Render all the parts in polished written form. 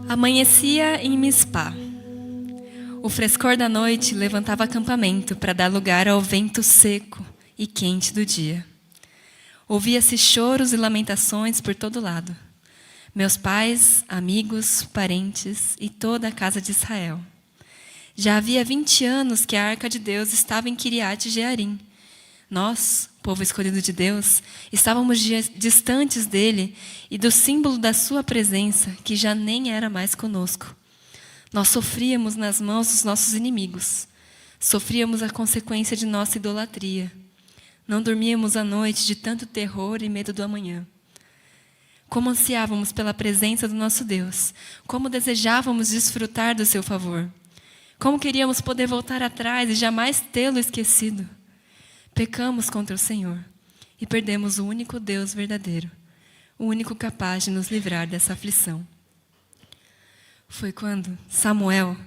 Amanhecia em Mispá. O frescor da noite levantava acampamento para dar lugar ao vento seco e quente do dia. Ouvia-se choros e lamentações por todo lado. Meus pais, amigos, parentes e toda a casa de Israel. Já havia 20 anos que a arca de Deus estava em Kiriat Jearim. Nós, povo escolhido de Deus, estávamos distantes dele e do símbolo da sua presença, que já nem era mais conosco. Nós sofríamos nas mãos dos nossos inimigos. Sofríamos a consequência de nossa idolatria. Não dormíamos à noite de tanto terror e medo do amanhã. Como ansiávamos pela presença do nosso Deus. Como desejávamos desfrutar do seu favor. Como queríamos poder voltar atrás e jamais tê-lo esquecido. Pecamos contra o Senhor e perdemos o único Deus verdadeiro, o único capaz de nos livrar dessa aflição. Foi quando Samuel,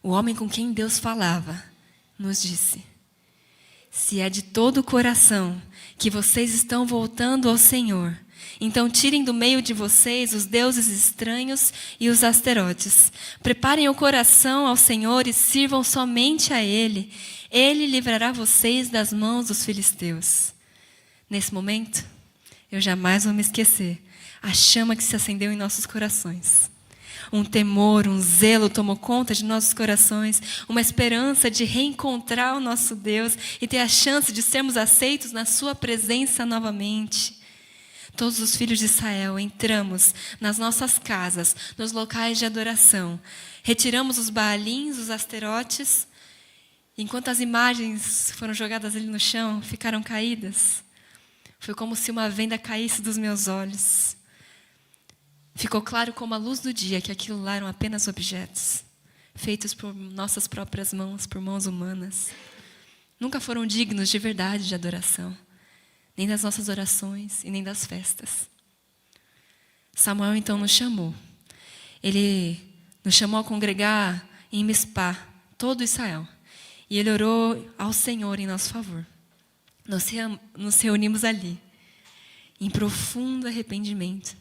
o homem com quem Deus falava, nos disse: se é de todo o coração que vocês estão voltando ao Senhor, então tirem do meio de vocês os deuses estranhos e os asterotes. Preparem o coração ao Senhor e sirvam somente a Ele. Ele livrará vocês das mãos dos filisteus. Nesse momento, eu jamais vou me esquecer a chama que se acendeu em nossos corações. Um temor, um zelo tomou conta de nossos corações, uma esperança de reencontrar o nosso Deus e ter a chance de sermos aceitos na sua presença novamente. Todos os filhos de Israel entramos nas nossas casas, nos locais de adoração. Retiramos os baalins, os asterotes. Enquanto as imagens foram jogadas ali no chão, ficaram caídas. Foi como se uma venda caísse dos meus olhos. Ficou claro como a luz do dia que aquilo lá eram apenas objetos, feitos por nossas próprias mãos, por mãos humanas. Nunca foram dignos de verdade de adoração, nem das nossas orações e nem das festas. Samuel então nos chamou. Ele nos chamou a congregar em Mispá, todo Israel. E ele orou ao Senhor em nosso favor. Nos reunimos ali, em profundo arrependimento.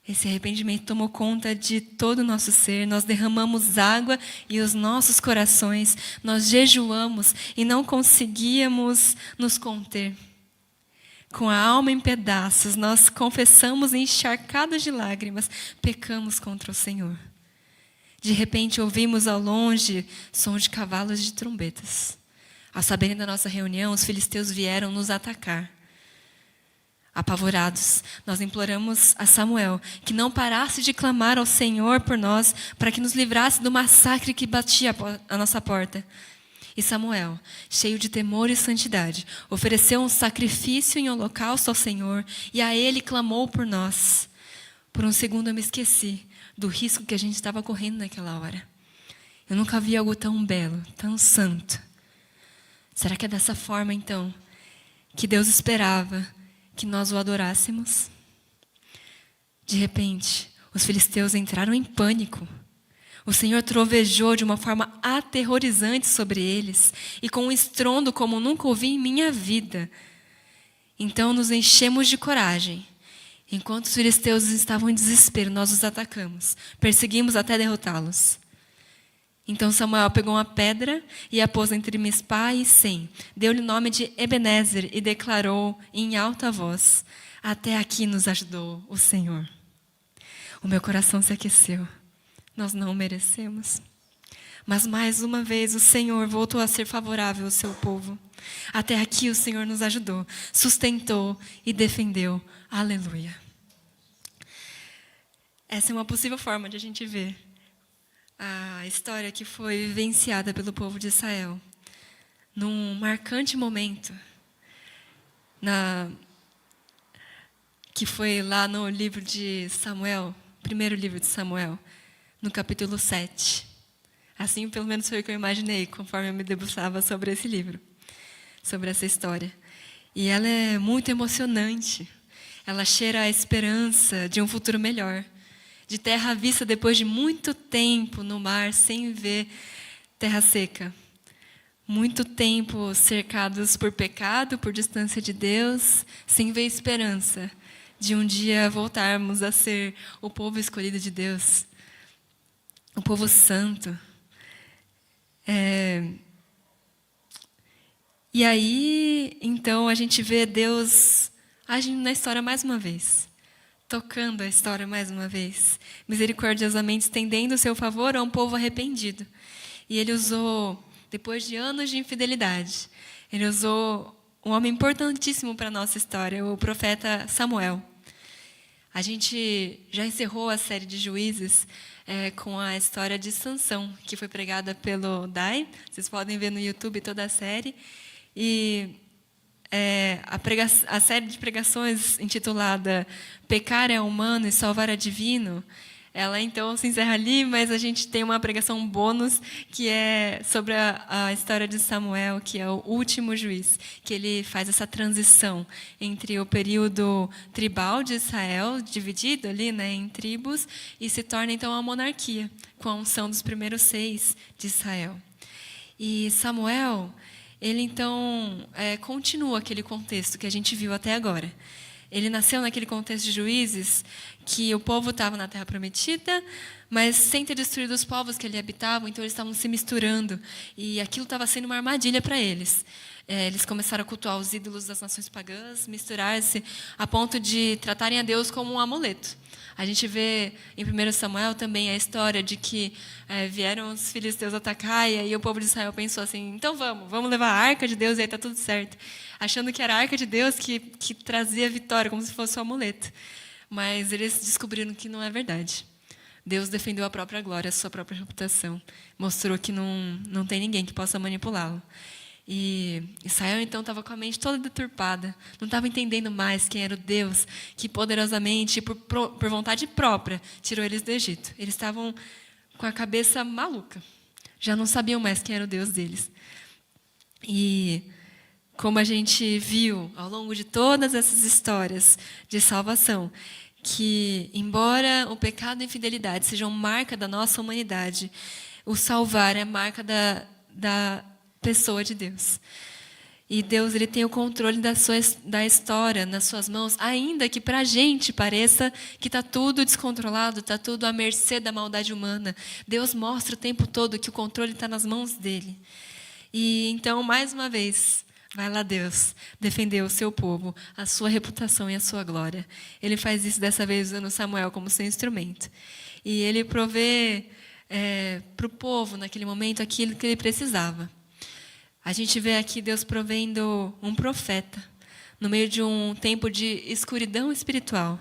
Esse arrependimento tomou conta de todo o nosso ser. Nós derramamos água e os nossos corações. Nós jejuamos e não conseguíamos nos conter. Com a alma em pedaços, nós confessamos encharcados de lágrimas, pecamos contra o Senhor. De repente, ouvimos ao longe som de cavalos e de trombetas. Ao saberem da nossa reunião, os filisteus vieram nos atacar. Apavorados, nós imploramos a Samuel que não parasse de clamar ao Senhor por nós, para que nos livrasse do massacre que batia a nossa porta. E Samuel, cheio de temor e santidade, ofereceu um sacrifício em holocausto ao Senhor, e a ele clamou por nós. Por um segundo eu me esqueci do risco que a gente estava correndo naquela hora. Eu nunca vi algo tão belo, tão santo. Será que é dessa forma, então, que Deus esperava que nós o adorássemos? De repente, os filisteus entraram em pânico. O Senhor trovejou de uma forma aterrorizante sobre eles e com um estrondo como nunca ouvi em minha vida. Então nos enchemos de coragem. Enquanto os filisteus estavam em desespero, nós os atacamos. Perseguimos até derrotá-los. Então Samuel pegou uma pedra e a pôs entre Mispá e Sem. Deu-lhe o nome de Ebenezer e declarou em alta voz: até aqui nos ajudou o Senhor. O meu coração se aqueceu. Nós não merecemos. Mas mais uma vez o Senhor voltou a ser favorável ao seu povo. Até aqui o Senhor nos ajudou, sustentou e defendeu. Aleluia. Essa é uma possível forma de a gente ver a história que foi vivenciada pelo povo de Israel. Num marcante momento, que foi lá no livro de Samuel, primeiro livro de Samuel, no capítulo 7. Assim, pelo menos foi o que eu imaginei, conforme eu me debruçava sobre esse livro, sobre essa história. E ela é muito emocionante. Ela cheira a esperança de um futuro melhor, de terra à vista depois de muito tempo no mar, sem ver terra seca. Muito tempo cercados por pecado, por distância de Deus, sem ver esperança de um dia voltarmos a ser o povo escolhido de Deus, o povo santo. E aí, então, a gente vê Deus agindo na história mais uma vez, tocando a história mais uma vez, misericordiosamente estendendo o seu favor a um povo arrependido. E ele usou, depois de anos de infidelidade, ele usou um homem importantíssimo para a nossa história, o profeta Samuel. A gente já encerrou a série de Juízes com a história de Sansão, que foi pregada pelo Dai. Vocês podem ver no YouTube toda a série. E a série de pregações intitulada Pecar é Humano e Salvar é Divino, ela então se encerra ali, mas a gente tem uma pregação bônus que é sobre a história de Samuel, que é o último juiz, que ele faz essa transição entre o período tribal de Israel, dividido ali, né, em tribos, e se torna então a monarquia, com a unção dos primeiros 6 de Israel. E Samuel, ele então continua aquele contexto que a gente viu até agora. Ele nasceu naquele contexto de Juízes, que o povo estava na Terra Prometida, mas sem ter destruído os povos que ali habitavam, então eles estavam se misturando. E aquilo estava sendo uma armadilha para eles. Eles começaram a cultuar os ídolos das nações pagãs, misturar-se, a ponto de tratarem a Deus como um amuleto. A gente vê em 1 Samuel também a história de que vieram os filisteus atacar, e aí o povo de Israel pensou assim, então vamos levar a arca de Deus e aí está tudo certo. Achando que era a arca de Deus que trazia vitória, como se fosse um amuleto. Mas eles descobriram que não é verdade. Deus defendeu a própria glória, a sua própria reputação. Mostrou que não tem ninguém que possa manipulá-lo. E Israel, então, estava com a mente toda deturpada. Não estava entendendo mais quem era o Deus que poderosamente, por vontade própria, tirou eles do Egito. Eles estavam com a cabeça maluca. Já não sabiam mais quem era o Deus deles. E como a gente viu ao longo de todas essas histórias de salvação, que, embora o pecado e a infidelidade sejam marca da nossa humanidade, o salvar é marca da pessoa de Deus. E Deus, ele tem o controle da história nas suas mãos, ainda que para a gente pareça que está tudo descontrolado, está tudo à mercê da maldade humana. Deus mostra o tempo todo que o controle está nas mãos dele. E então, mais uma vez, vai lá Deus defender o seu povo, a sua reputação e a sua glória. Ele faz isso dessa vez usando Samuel como seu instrumento. E ele provê para o povo, naquele momento, aquilo que ele precisava. A gente vê aqui Deus provendo um profeta, no meio de um tempo de escuridão espiritual.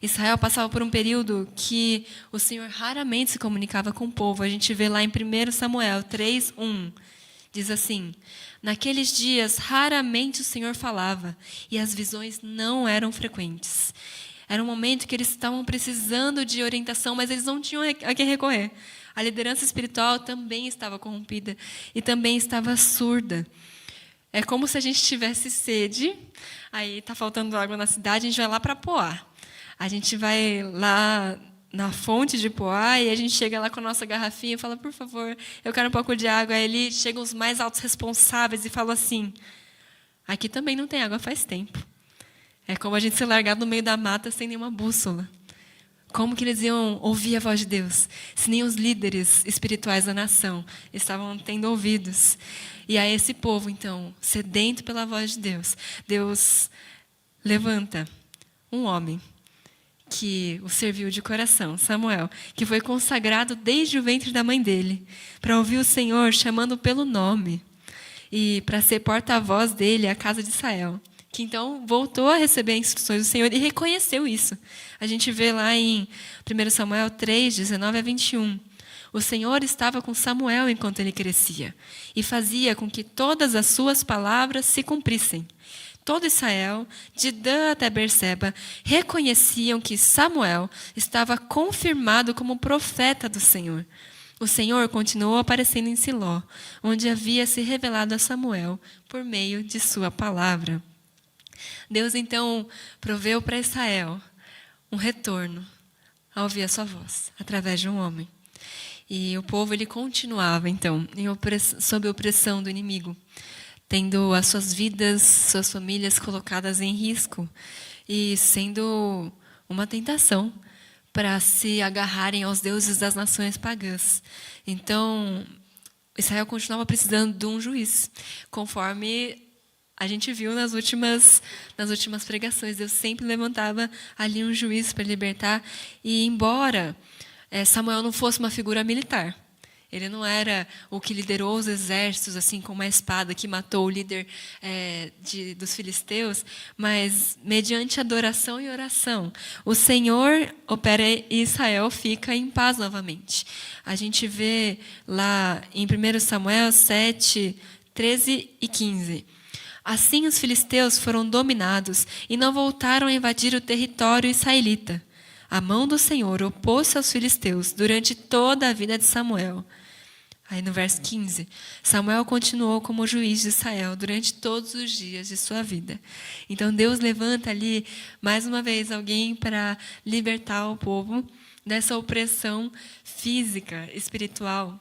Israel passava por um período que o Senhor raramente se comunicava com o povo. A gente vê lá em 1 Samuel 3:1. Diz assim, naqueles dias raramente o Senhor falava e as visões não eram frequentes. Era um momento que eles estavam precisando de orientação, mas eles não tinham a quem recorrer. A liderança espiritual também estava corrompida e também estava surda. É como se a gente tivesse sede, aí está faltando água na cidade, a gente vai lá para Poá. A gente vai lá na fonte de Poá e a gente chega lá com a nossa garrafinha e fala, por favor, eu quero um pouco de água. Aí ali chegam os mais altos responsáveis e falam assim, aqui também não tem água faz tempo. É como a gente ser largado no meio da mata sem nenhuma bússola. Como que eles iam ouvir a voz de Deus, se nem os líderes espirituais da nação estavam tendo ouvidos? E a esse povo, então, sedento pela voz de Deus, Deus levanta um homem que o serviu de coração, Samuel, que foi consagrado desde o ventre da mãe dele, para ouvir o Senhor chamando pelo nome e para ser porta-voz dele à casa de Israel, que então voltou a receber instruções do Senhor e reconheceu isso. A gente vê lá em 1 Samuel 3:19-21. O Senhor estava com Samuel enquanto ele crescia e fazia com que todas as suas palavras se cumprissem. Todo Israel, de Dan até Berseba, reconheciam que Samuel estava confirmado como profeta do Senhor. O Senhor continuou aparecendo em Siló, onde havia se revelado a Samuel por meio de sua palavra. Deus, então, proveu para Israel um retorno a ouvir a sua voz, através de um homem. E o povo ele continuava, então, sob a opressão do inimigo, tendo as suas vidas, suas famílias colocadas em risco. e sendo uma tentação para se agarrarem aos deuses das nações pagãs. Então, Israel continuava precisando de um juiz, conforme a gente viu nas últimas pregações. Deus sempre levantava ali um juiz para libertar. E embora Samuel não fosse uma figura militar, ele não era o que liderou os exércitos, assim, com uma espada, que matou o líder dos filisteus, mas, mediante adoração e oração, o Senhor opera e Israel fica em paz novamente. A gente vê lá em 1 Samuel 7, 13 e 15. Assim os filisteus foram dominados e não voltaram a invadir o território israelita. A mão do Senhor opôs-se aos filisteus durante toda a vida de Samuel. Aí no verso 15, Samuel continuou como juiz de Israel durante todos os dias de sua vida. Então Deus levanta ali, mais uma vez, alguém para libertar o povo dessa opressão física, espiritual.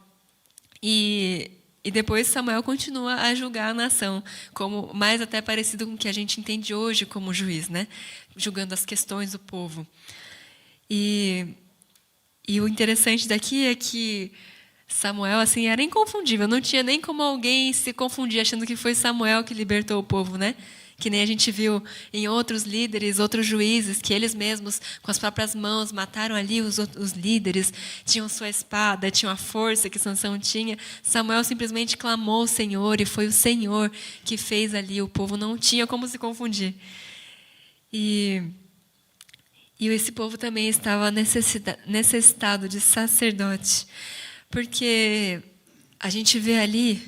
E depois Samuel continua a julgar a nação, como mais até parecido com o que a gente entende hoje como juiz, né? Julgando as questões do povo. E o interessante daqui é que Samuel, assim, era inconfundível. Não tinha nem como alguém se confundir achando que foi Samuel que libertou o povo, né? Que nem a gente viu em outros líderes, outros juízes, que eles mesmos, com as próprias mãos, mataram ali os líderes, tinham sua espada, tinham a força que Sansão tinha. Samuel simplesmente clamou ao Senhor, e foi o Senhor que fez ali. O povo não tinha como se confundir. E esse povo também estava necessitado de sacerdote. Porque a gente vê ali,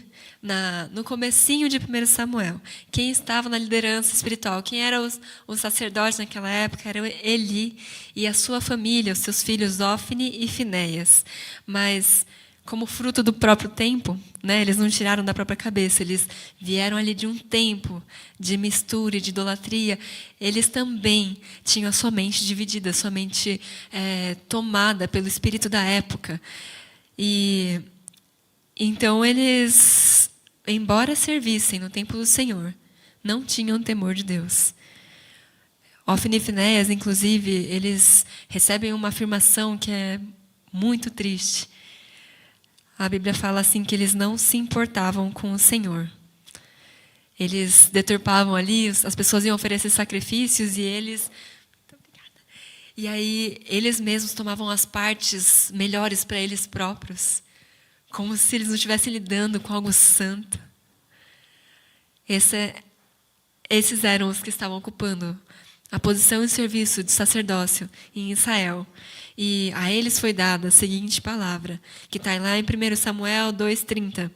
no comecinho de 1 Samuel, quem estava na liderança espiritual, quem eram os sacerdotes naquela época, era Eli e a sua família, os seus filhos Ofni e Finéias. Mas, como fruto do próprio tempo, né, eles não tiraram da própria cabeça, eles vieram ali de um tempo de mistura e de idolatria. Eles também tinham a sua mente dividida, a sua mente tomada pelo espírito da época. E então eles, embora servissem no templo do Senhor, não tinham temor de Deus. Ofni e Finéias, inclusive, eles recebem uma afirmação que é muito triste. A Bíblia fala assim que eles não se importavam com o Senhor. Eles deturpavam ali, as pessoas iam oferecer sacrifícios e aí eles mesmos tomavam as partes melhores para eles próprios, como se eles não estivessem lidando com algo santo. Esses eram os que estavam ocupando a posição e serviço de sacerdócio em Israel. E a eles foi dada a seguinte palavra, que está lá em 1 Samuel 2,30.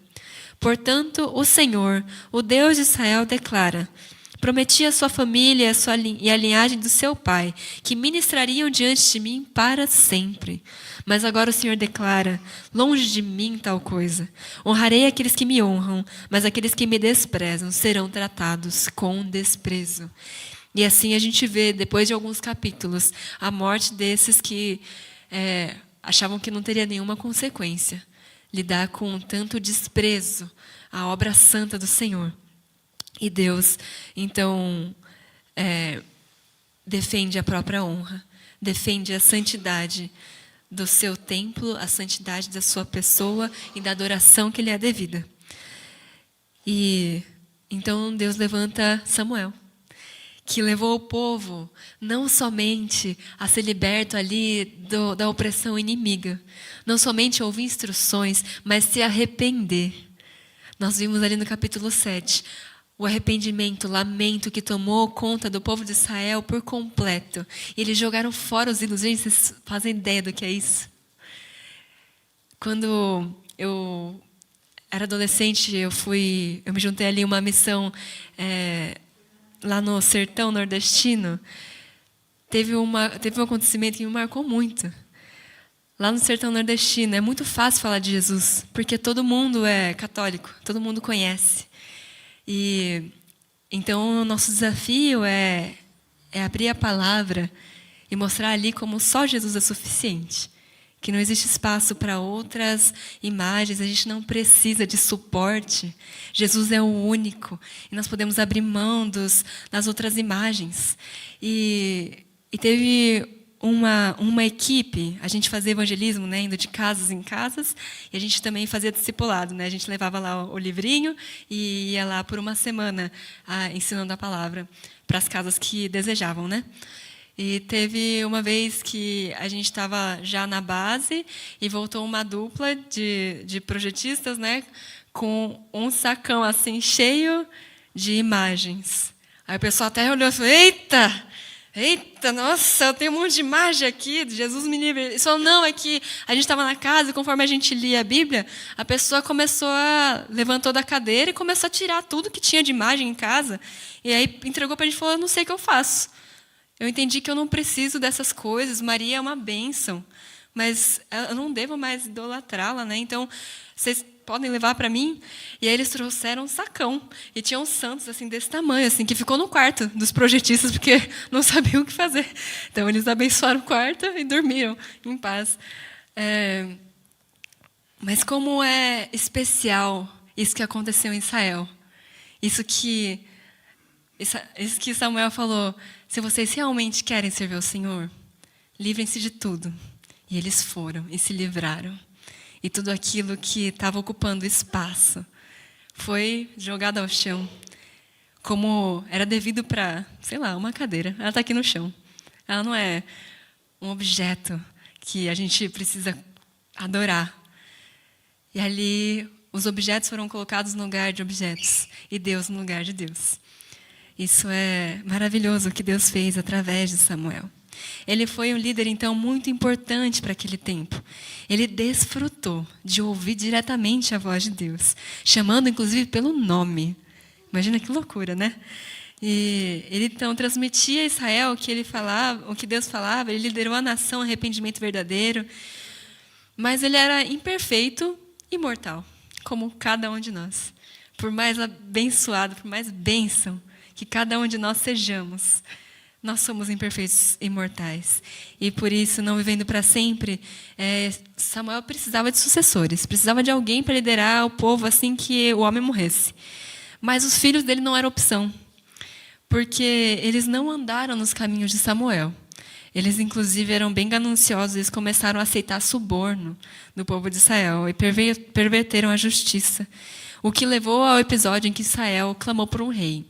Portanto, o Senhor, o Deus de Israel, declara: prometi à sua família e à linhagem do seu pai que ministrariam diante de mim para sempre. Mas agora o Senhor declara: longe de mim tal coisa. Honrarei aqueles que me honram, mas aqueles que me desprezam serão tratados com desprezo. E assim a gente vê, depois de alguns capítulos, a morte desses que achavam que não teria nenhuma consequência. Lidar com tanto desprezo à obra santa do Senhor. E Deus, então, defende a própria honra, defende a santidade do seu templo, a santidade da sua pessoa e da adoração que lhe é devida. E então Deus levanta Samuel, que levou o povo não somente a ser liberto ali da opressão inimiga, não somente a ouvir instruções, mas se arrepender. Nós vimos ali no capítulo 7, o arrependimento, o lamento que tomou conta do povo de Israel por completo. E eles jogaram fora os ídolos. Gente, vocês fazem ideia do que é isso? Quando eu era adolescente, eu me juntei ali uma missão lá no sertão nordestino. Teve um acontecimento que me marcou muito. Lá no sertão nordestino, é muito fácil falar de Jesus, porque todo mundo é católico, todo mundo conhece. E então o nosso desafio é abrir a palavra e mostrar ali como só Jesus é suficiente. que não existe espaço para outras imagens, a gente não precisa de suporte. Jesus é o único, e nós podemos abrir mão das outras imagens. E teve uma equipe, a gente fazia evangelismo, né, indo de casas em casas, e a gente também fazia discipulado, né, a gente levava lá o livrinho e ia lá por uma semana ensinando a palavra para as casas que desejavam, né? E teve uma vez que a gente estava já na base e voltou uma dupla de projetistas, né, com um sacão assim cheio de imagens. Aí o pessoal até olhou e falou: Eita, nossa, eu tenho um monte de imagem aqui, Jesus me livre. Ele falou: não, é que a gente estava na casa e conforme a gente lia a Bíblia, a pessoa levantou da cadeira e começou a tirar tudo que tinha de imagem em casa. E aí entregou para a gente e falou: eu não sei o que eu faço. Eu entendi que eu não preciso dessas coisas. Maria é uma bênção, mas eu não devo mais idolatrá-la, né? Então, vocês podem levar para mim? E aí eles trouxeram um sacão. E tinham santos assim, desse tamanho, assim, que ficou no quarto dos projetistas, porque não sabiam o que fazer. Então, eles abençoaram o quarto e dormiram em paz. Mas como é especial isso que aconteceu em Israel. Isso que Samuel falou: se vocês realmente querem servir ao Senhor, livrem-se de tudo. E eles foram e se livraram. E tudo aquilo que estava ocupando espaço foi jogado ao chão, como era devido para, sei lá, uma cadeira. Ela está aqui no chão. Ela não é um objeto que a gente precisa adorar. E ali os objetos foram colocados no lugar de objetos e Deus no lugar de Deus. Isso é maravilhoso o que Deus fez através de Samuel. Ele foi um líder, então, muito importante para aquele tempo. Ele desfrutou de ouvir diretamente a voz de Deus, chamando, inclusive, pelo nome. Imagina que loucura, né? E ele, então, transmitia a Israel o que ele falava, o que Deus falava. Ele liderou a nação ao arrependimento verdadeiro. Mas ele era imperfeito e mortal, como cada um de nós. Por mais abençoado, por mais bênção que cada um de nós sejamos, nós somos imperfeitos e mortais. E por isso, não vivendo para sempre, Samuel precisava de sucessores, precisava de alguém para liderar o povo assim que o homem morresse. Mas os filhos dele não eram opção, porque eles não andaram nos caminhos de Samuel. Eles, inclusive, eram bem gananciosos, eles começaram a aceitar suborno do povo de Israel e perverteram a justiça, o que levou ao episódio em que Israel clamou por um rei.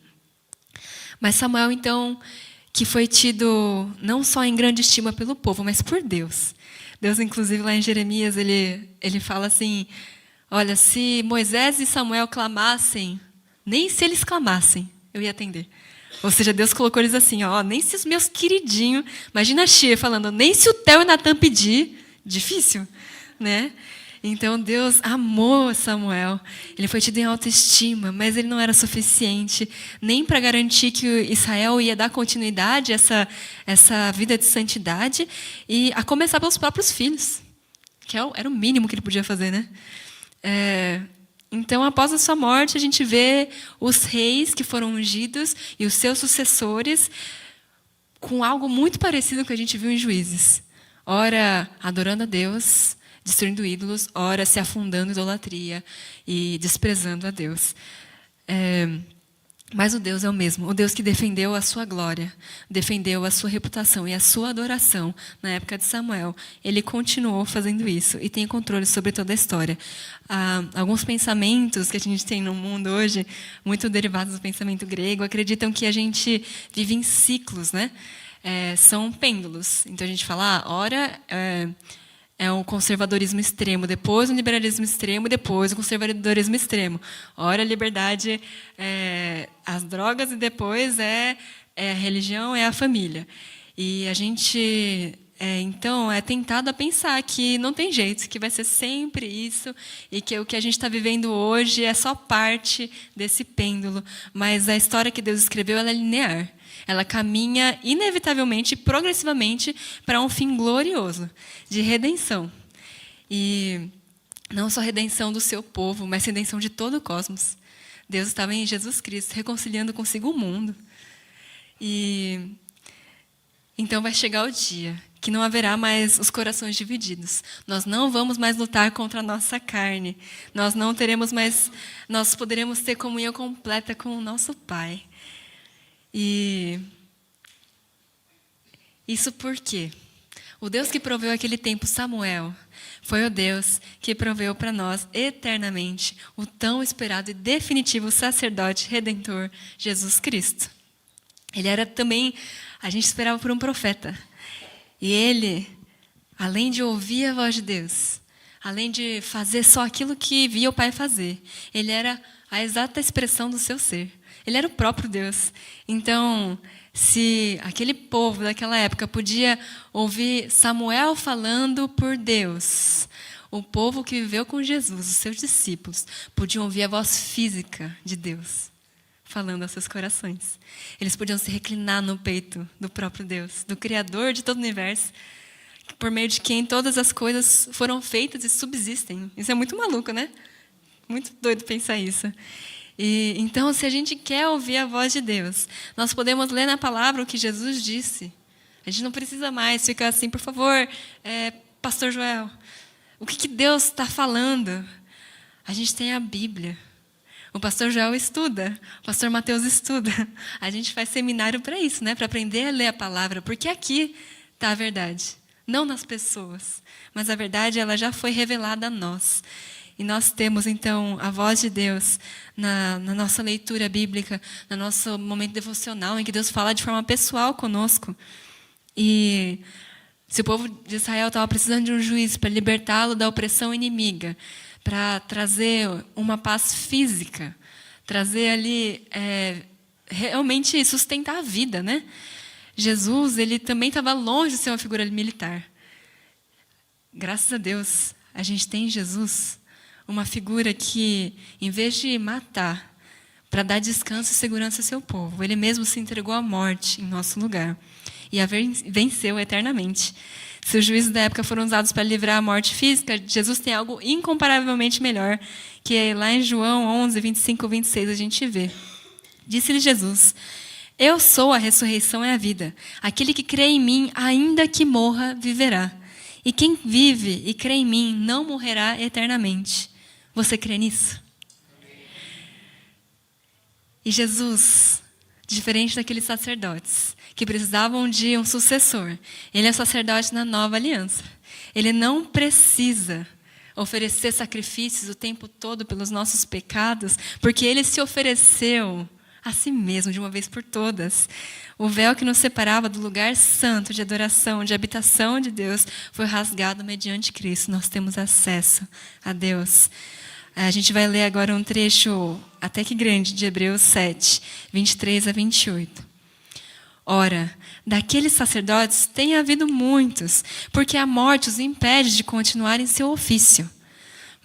Mas Samuel, então, que foi tido não só em grande estima pelo povo, mas por Deus. Deus, inclusive, lá em Jeremias, ele fala assim: olha, se Moisés e Samuel clamassem, nem se eles clamassem, eu ia atender. Ou seja, Deus colocou eles assim: ó, nem se os meus queridinhos, imagina a Xia falando, nem se o Theo e o Natan pedir, difícil, né? Então, Deus amou Samuel. Ele foi tido em autoestima, mas ele não era suficiente nem para garantir que Israel ia dar continuidade a essa vida de santidade, e a começar pelos próprios filhos, que era o mínimo que ele podia fazer, né? Então, após a sua morte, a gente vê os reis que foram ungidos e os seus sucessores com algo muito parecido com o que a gente viu em Juízes. Ora, adorando a Deus, destruindo ídolos, ora se afundando em idolatria e desprezando a Deus. Mas o Deus é o mesmo, o Deus que defendeu a sua glória, defendeu a sua reputação e a sua adoração na época de Samuel. Ele continuou fazendo isso e tem controle sobre toda a história. Alguns pensamentos que a gente tem no mundo hoje, muito derivados do pensamento grego, acreditam que a gente vive em ciclos, né? São pêndulos. Então a gente fala, ora é o conservadorismo extremo, depois o liberalismo extremo e depois o conservadorismo extremo. Ora, a liberdade as drogas e depois a religião, é a família. E a gente, então, é tentado a pensar que não tem jeito, que vai ser sempre isso e que o que a gente está vivendo hoje é só parte desse pêndulo. Mas a história que Deus escreveu, ela é linear. Ela caminha inevitavelmente, progressivamente, para um fim glorioso, de redenção. E não só redenção do seu povo, mas redenção de todo o cosmos. Deus estava em Jesus Cristo, reconciliando consigo o mundo. E então vai chegar o dia que não haverá mais os corações divididos. Nós não vamos mais lutar contra a nossa carne. Nós não teremos mais, nós poderemos ter comunhão completa com o nosso Pai. E isso por quê? O Deus que proveu aquele tempo Samuel foi o Deus que proveu para nós eternamente o tão esperado e definitivo sacerdote redentor Jesus Cristo. Ele era também, a gente esperava por um profeta. E ele, além de ouvir a voz de Deus, além de fazer só aquilo que via o Pai fazer, ele era a exata expressão do seu ser. Ele era o próprio Deus. Então, se aquele povo daquela época podia ouvir Samuel falando por Deus, o povo que viveu com Jesus, os seus discípulos, podiam ouvir a voz física de Deus falando aos seus corações. Eles podiam se reclinar no peito do próprio Deus, do Criador de todo o universo, por meio de quem todas as coisas foram feitas e subsistem. Isso é muito maluco, né? Muito doido pensar isso. E, então, se a gente quer ouvir a voz de Deus, nós podemos ler na palavra o que Jesus disse. A gente não precisa mais ficar assim, por favor, Pastor Joel, o que Deus está falando? A gente tem a Bíblia. O pastor Joel estuda, o pastor Mateus estuda. A gente faz seminário para isso, né? Para aprender a ler a palavra, porque aqui está a verdade. Não nas pessoas, mas a verdade ela já foi revelada a nós. E nós temos, então, a voz de Deus na nossa leitura bíblica, no nosso momento devocional, em que Deus fala de forma pessoal conosco. E se o povo de Israel estava precisando de um juiz para libertá-lo da opressão inimiga, para trazer uma paz física, trazer ali, realmente sustentar a vida, né? Jesus, ele também estava longe de ser uma figura militar. Graças a Deus, a gente tem em Jesus uma figura que, em vez de matar, para dar descanso e segurança ao seu povo, ele mesmo se entregou à morte em nosso lugar e a venceu eternamente. Se os juízos da época foram usados para livrar a morte física, Jesus tem algo incomparavelmente melhor, que é lá em João 11, 25, 26, a gente vê. Disse-lhe Jesus: eu sou a ressurreição e a vida. Aquele que crê em mim, ainda que morra, viverá. E quem vive e crê em mim, não morrerá eternamente. Você crê nisso? E Jesus, diferente daqueles sacerdotes que precisavam de um sucessor, ele é sacerdote na nova aliança. Ele não precisa oferecer sacrifícios o tempo todo pelos nossos pecados, porque ele se ofereceu a si mesmo de uma vez por todas. O véu que nos separava do lugar santo de adoração, de habitação de Deus, foi rasgado mediante Cristo. Nós temos acesso a Deus. A gente vai ler agora um trecho até que grande de Hebreus 7, 23 a 28. Ora, daqueles sacerdotes tem havido muitos, porque a morte os impede de continuar em seu ofício.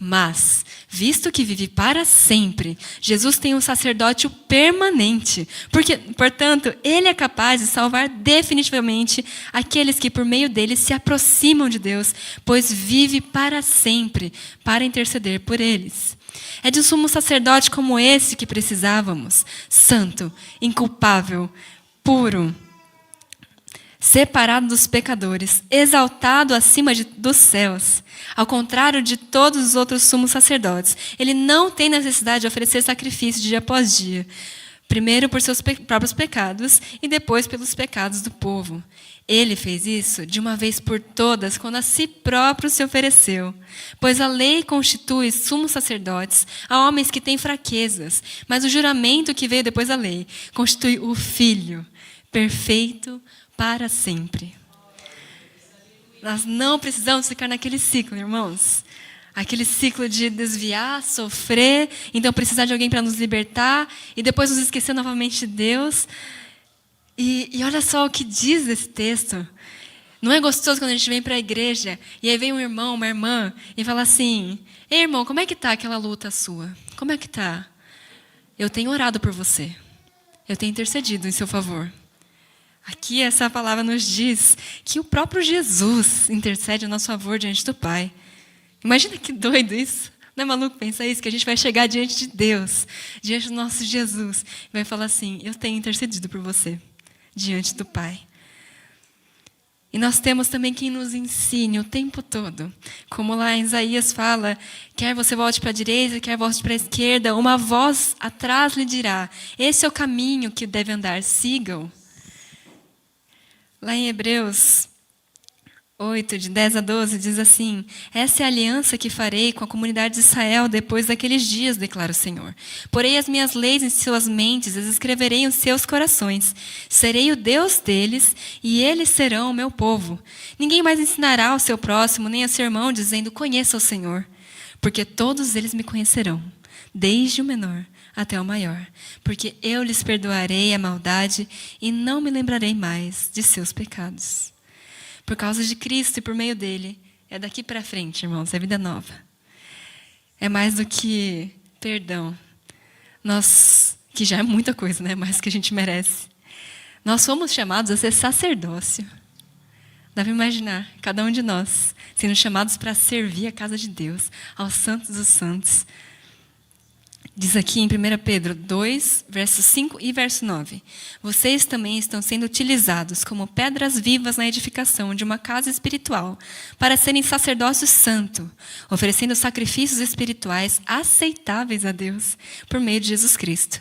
Mas, visto que vive para sempre, Jesus tem um sacerdócio permanente, porque, portanto, ele é capaz de salvar definitivamente aqueles que por meio dele se aproximam de Deus, pois vive para sempre para interceder por eles. É de um sumo sacerdote como esse que precisávamos, santo, inculpável, puro, separado dos pecadores, exaltado acima dos céus. Ao contrário de todos os outros sumos sacerdotes, ele não tem necessidade de oferecer sacrifício dia após dia, primeiro por seus próprios pecados e depois pelos pecados do povo. Ele fez isso de uma vez por todas, quando a si próprio se ofereceu. Pois a lei constitui sumos sacerdotes a homens que têm fraquezas, mas o juramento que veio depois da lei constitui o Filho, perfeito para sempre. Nós não precisamos ficar naquele ciclo, irmãos. Aquele ciclo de desviar, sofrer, então precisar de alguém para nos libertar e depois nos esquecer novamente de Deus. E olha só o que diz esse texto. Não é gostoso quando a gente vem para a igreja e aí vem um irmão, uma irmã e fala assim: ei, irmão, como é que está aquela luta sua? Como é que está? Eu tenho orado por você. Eu tenho intercedido em seu favor. Aqui essa palavra nos diz que o próprio Jesus intercede a nosso favor diante do Pai. Imagina que doido isso. Não é maluco pensar isso? Que a gente vai chegar diante de Deus, diante do nosso Jesus, e vai falar assim: eu tenho intercedido por você, diante do Pai. E nós temos também quem nos ensine o tempo todo. Como lá em Isaías fala, quer você volte para a direita, quer volte para a esquerda, uma voz atrás lhe dirá, esse é o caminho que deve andar, siga-o. Lá em Hebreus 8, de 10 a 12, diz assim, essa é a aliança que farei com a comunidade de Israel depois daqueles dias, declara o Senhor. Porei as minhas leis em suas mentes, as escreverei em seus corações. Serei o Deus deles e eles serão o meu povo. Ninguém mais ensinará ao seu próximo, nem ao seu irmão, dizendo, conheça o Senhor. Porque todos eles me conhecerão, desde o menor até o maior. Porque eu lhes perdoarei a maldade e não me lembrarei mais de seus pecados. Por causa de Cristo e por meio dele, é daqui para frente, irmãos, é vida nova. É mais do que perdão. Nós, que já é muita coisa, né? Mais do que a gente merece. Nós fomos chamados a ser sacerdócio. Dá para imaginar, cada um de nós, sendo chamados para servir a casa de Deus, aos santos dos santos. Diz aqui em 1 Pedro 2, verso 5 e verso 9. Vocês também estão sendo utilizados como pedras vivas na edificação de uma casa espiritual, para serem sacerdócio santo, oferecendo sacrifícios espirituais aceitáveis a Deus, por meio de Jesus Cristo.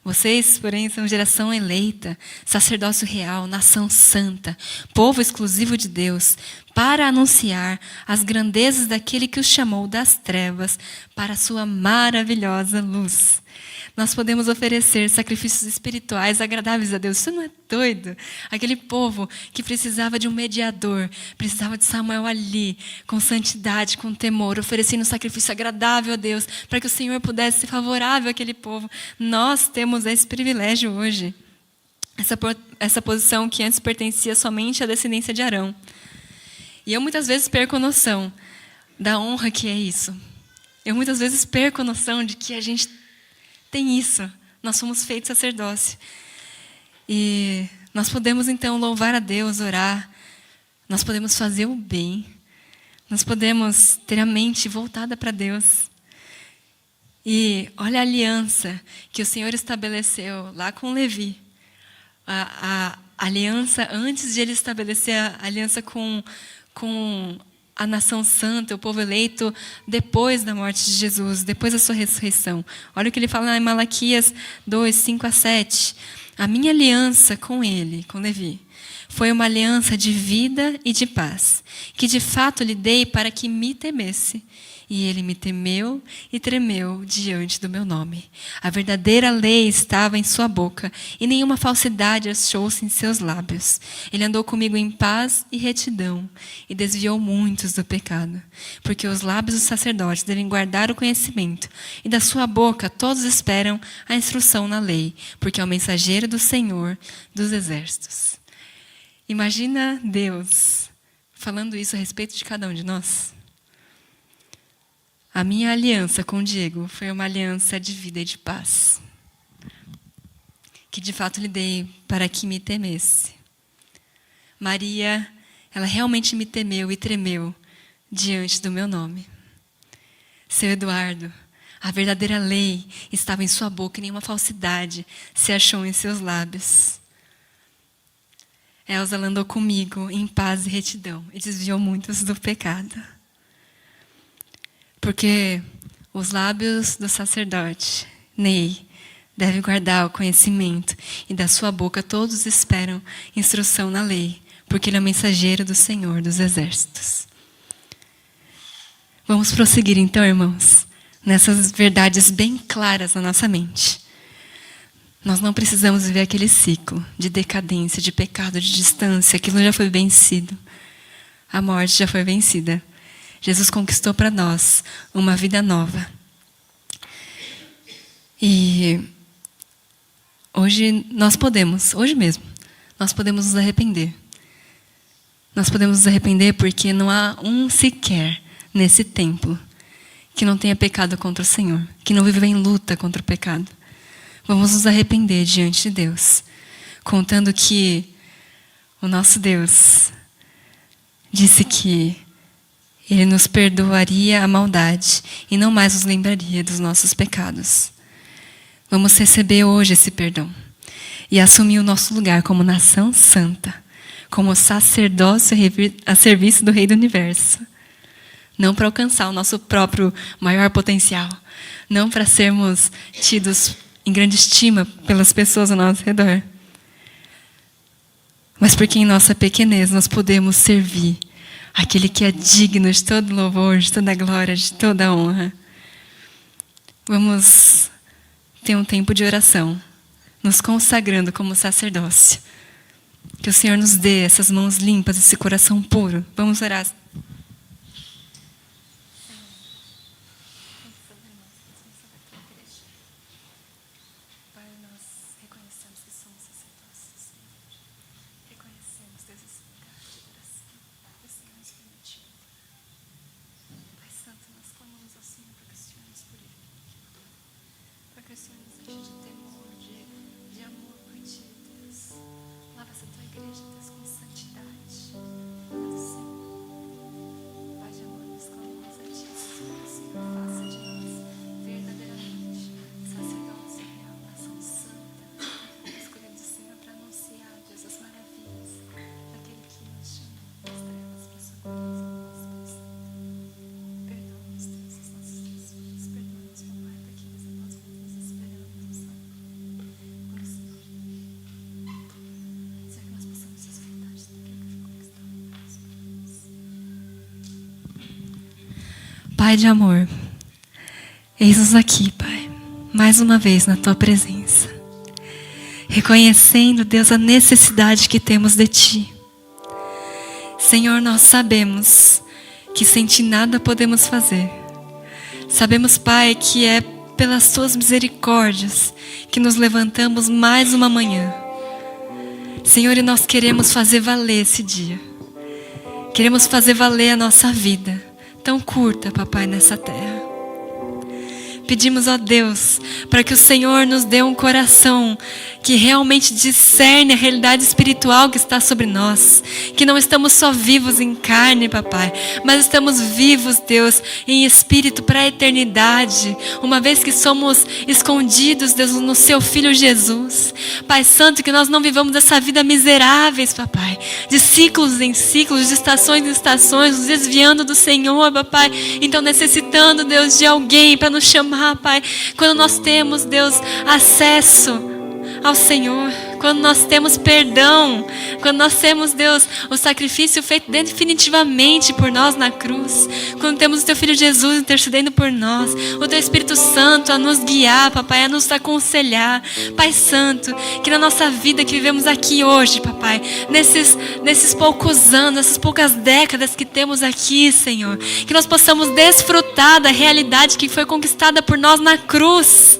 Vocês, porém, são geração eleita, sacerdócio real, nação santa, povo exclusivo de Deus, para anunciar as grandezas daquele que os chamou das trevas para a sua maravilhosa luz. Nós podemos oferecer sacrifícios espirituais agradáveis a Deus. Isso não é doido? Aquele povo que precisava de um mediador, precisava de Samuel ali, com santidade, com temor, oferecendo um sacrifício agradável a Deus, para que o Senhor pudesse ser favorável àquele povo. Nós temos esse privilégio hoje. Essa posição que antes pertencia somente à descendência de Arão. E eu muitas vezes perco a noção da honra que é isso. Eu muitas vezes perco a noção de que a gente tem isso. Nós somos feitos sacerdócio. E nós podemos, então, louvar a Deus, orar. Nós podemos fazer o bem. Nós podemos ter a mente voltada para Deus. E olha a aliança que o Senhor estabeleceu lá com Levi. A aliança, antes de ele estabelecer a aliança com a nação santa, o povo eleito, depois da morte de Jesus, depois da sua ressurreição. Olha o que ele fala em Malaquias 2, 5 a 7. A minha aliança com ele, com Levi, foi uma aliança de vida e de paz, que de fato lhe dei para que me temesse. E ele me temeu e tremeu diante do meu nome. A verdadeira lei estava em sua boca, e nenhuma falsidade achou-se em seus lábios. Ele andou comigo em paz e retidão, e desviou muitos do pecado. Porque os lábios dos sacerdotes devem guardar o conhecimento, e da sua boca todos esperam a instrução na lei, porque é o mensageiro do Senhor dos exércitos. Imagina Deus falando isso a respeito de cada um de nós. A minha aliança com o Diego foi uma aliança de vida e de paz, que de fato lhe dei para que me temesse. Maria, ela realmente me temeu e tremeu diante do meu nome. Seu Eduardo, a verdadeira lei estava em sua boca e nenhuma falsidade se achou em seus lábios. Elza andou comigo em paz e retidão e desviou muitos do pecado. Porque os lábios do sacerdote, Ney, devem guardar o conhecimento, e da sua boca todos esperam instrução na lei, porque ele é o mensageiro do Senhor dos exércitos. Vamos prosseguir então, irmãos, nessas verdades bem claras na nossa mente. Nós não precisamos viver aquele ciclo de decadência, de pecado, de distância. Aquilo já foi vencido. A morte já foi vencida. Jesus conquistou para nós uma vida nova. E hoje nós podemos, hoje mesmo, nós podemos nos arrepender. Nós podemos nos arrepender porque não há um sequer nesse templo que não tenha pecado contra o Senhor, que não vive em luta contra o pecado. Vamos nos arrepender diante de Deus, contando que o nosso Deus disse que Ele nos perdoaria a maldade e não mais nos lembraria dos nossos pecados. Vamos receber hoje esse perdão e assumir o nosso lugar como nação santa, como sacerdócio a serviço do Rei do Universo. Não para alcançar o nosso próprio maior potencial. Não para sermos tidos em grande estima pelas pessoas ao nosso redor. Mas porque em nossa pequenez nós podemos servir aquele que é digno de todo louvor, de toda glória, de toda honra. Vamos ter um tempo de oração, nos consagrando como sacerdócio. Que o Senhor nos dê essas mãos limpas, esse coração puro. Vamos orar. Pai de amor, eis-nos aqui, Pai, mais uma vez na Tua presença, reconhecendo, Deus, a necessidade que temos de Ti. Senhor, nós sabemos que sem Ti nada podemos fazer. Sabemos, Pai, que é pelas Tuas misericórdias que nos levantamos mais uma manhã. Senhor, e nós queremos fazer valer esse dia. Queremos fazer valer a nossa vida. Tão curta, papai, nessa terra. Pedimos a Deus para que o Senhor nos dê um coração que realmente discerne a realidade espiritual que está sobre nós. Que não estamos só vivos em carne, papai, mas estamos vivos, Deus, em espírito para a eternidade. Uma vez que somos escondidos, Deus, no Seu Filho Jesus. Pai Santo, que nós não vivamos essa vida miseráveis, papai. De ciclos em ciclos, de estações em estações, nos desviando do Senhor, papai. Então necessitando, Deus, de alguém para nos chamar, Pai. Quando nós temos, Deus, acesso ao Senhor, quando nós temos perdão, quando nós temos, Deus, o sacrifício feito definitivamente por nós na cruz, quando temos o Teu Filho Jesus intercedendo por nós, o Teu Espírito Santo a nos guiar, papai, a nos aconselhar. Pai Santo, que na nossa vida que vivemos aqui hoje, papai, nesses poucos anos, nessas poucas décadas que temos aqui, Senhor, que nós possamos desfrutar da realidade que foi conquistada por nós na cruz.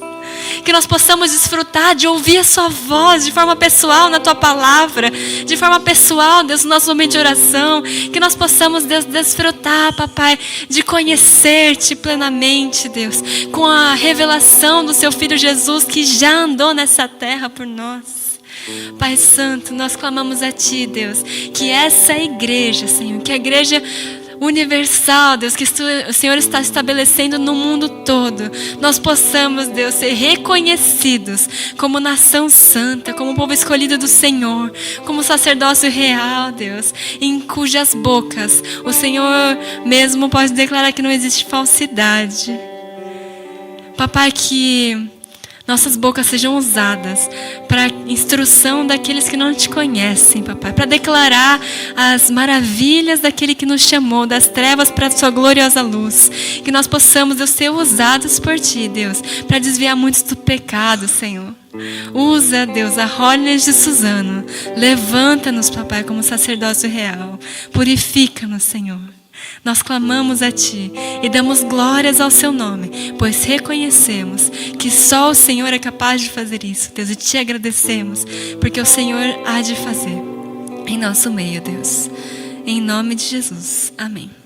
Que nós possamos desfrutar de ouvir a Sua voz de forma pessoal na Tua palavra, de forma pessoal, Deus, no nosso momento de oração. Que nós possamos, Deus, desfrutar, papai, de conhecer-Te plenamente, Deus, com a revelação do Seu Filho Jesus que já andou nessa terra por nós. Pai Santo, nós clamamos a Ti, Deus, que essa igreja, Senhor, que a igreja universal, Deus, que o Senhor está estabelecendo no mundo todo, nós possamos, Deus, ser reconhecidos como nação santa, como povo escolhido do Senhor, como sacerdócio real, Deus, em cujas bocas o Senhor mesmo pode declarar que não existe falsidade. Papai, que nossas bocas sejam usadas para instrução daqueles que não Te conhecem, papai, para declarar as maravilhas daquele que nos chamou das trevas para a Sua gloriosa luz. Que nós possamos, Deus, ser usados por Ti, Deus, para desviar muitos do pecado, Senhor. Usa, Deus, a Holiness de Suzano. Levanta-nos, papai, como sacerdócio real. Purifica-nos, Senhor. Nós clamamos a Ti e damos glórias ao Seu nome, pois reconhecemos que só o Senhor é capaz de fazer isso, Deus, e Te agradecemos, porque o Senhor há de fazer em nosso meio, Deus. Em nome de Jesus. Amém.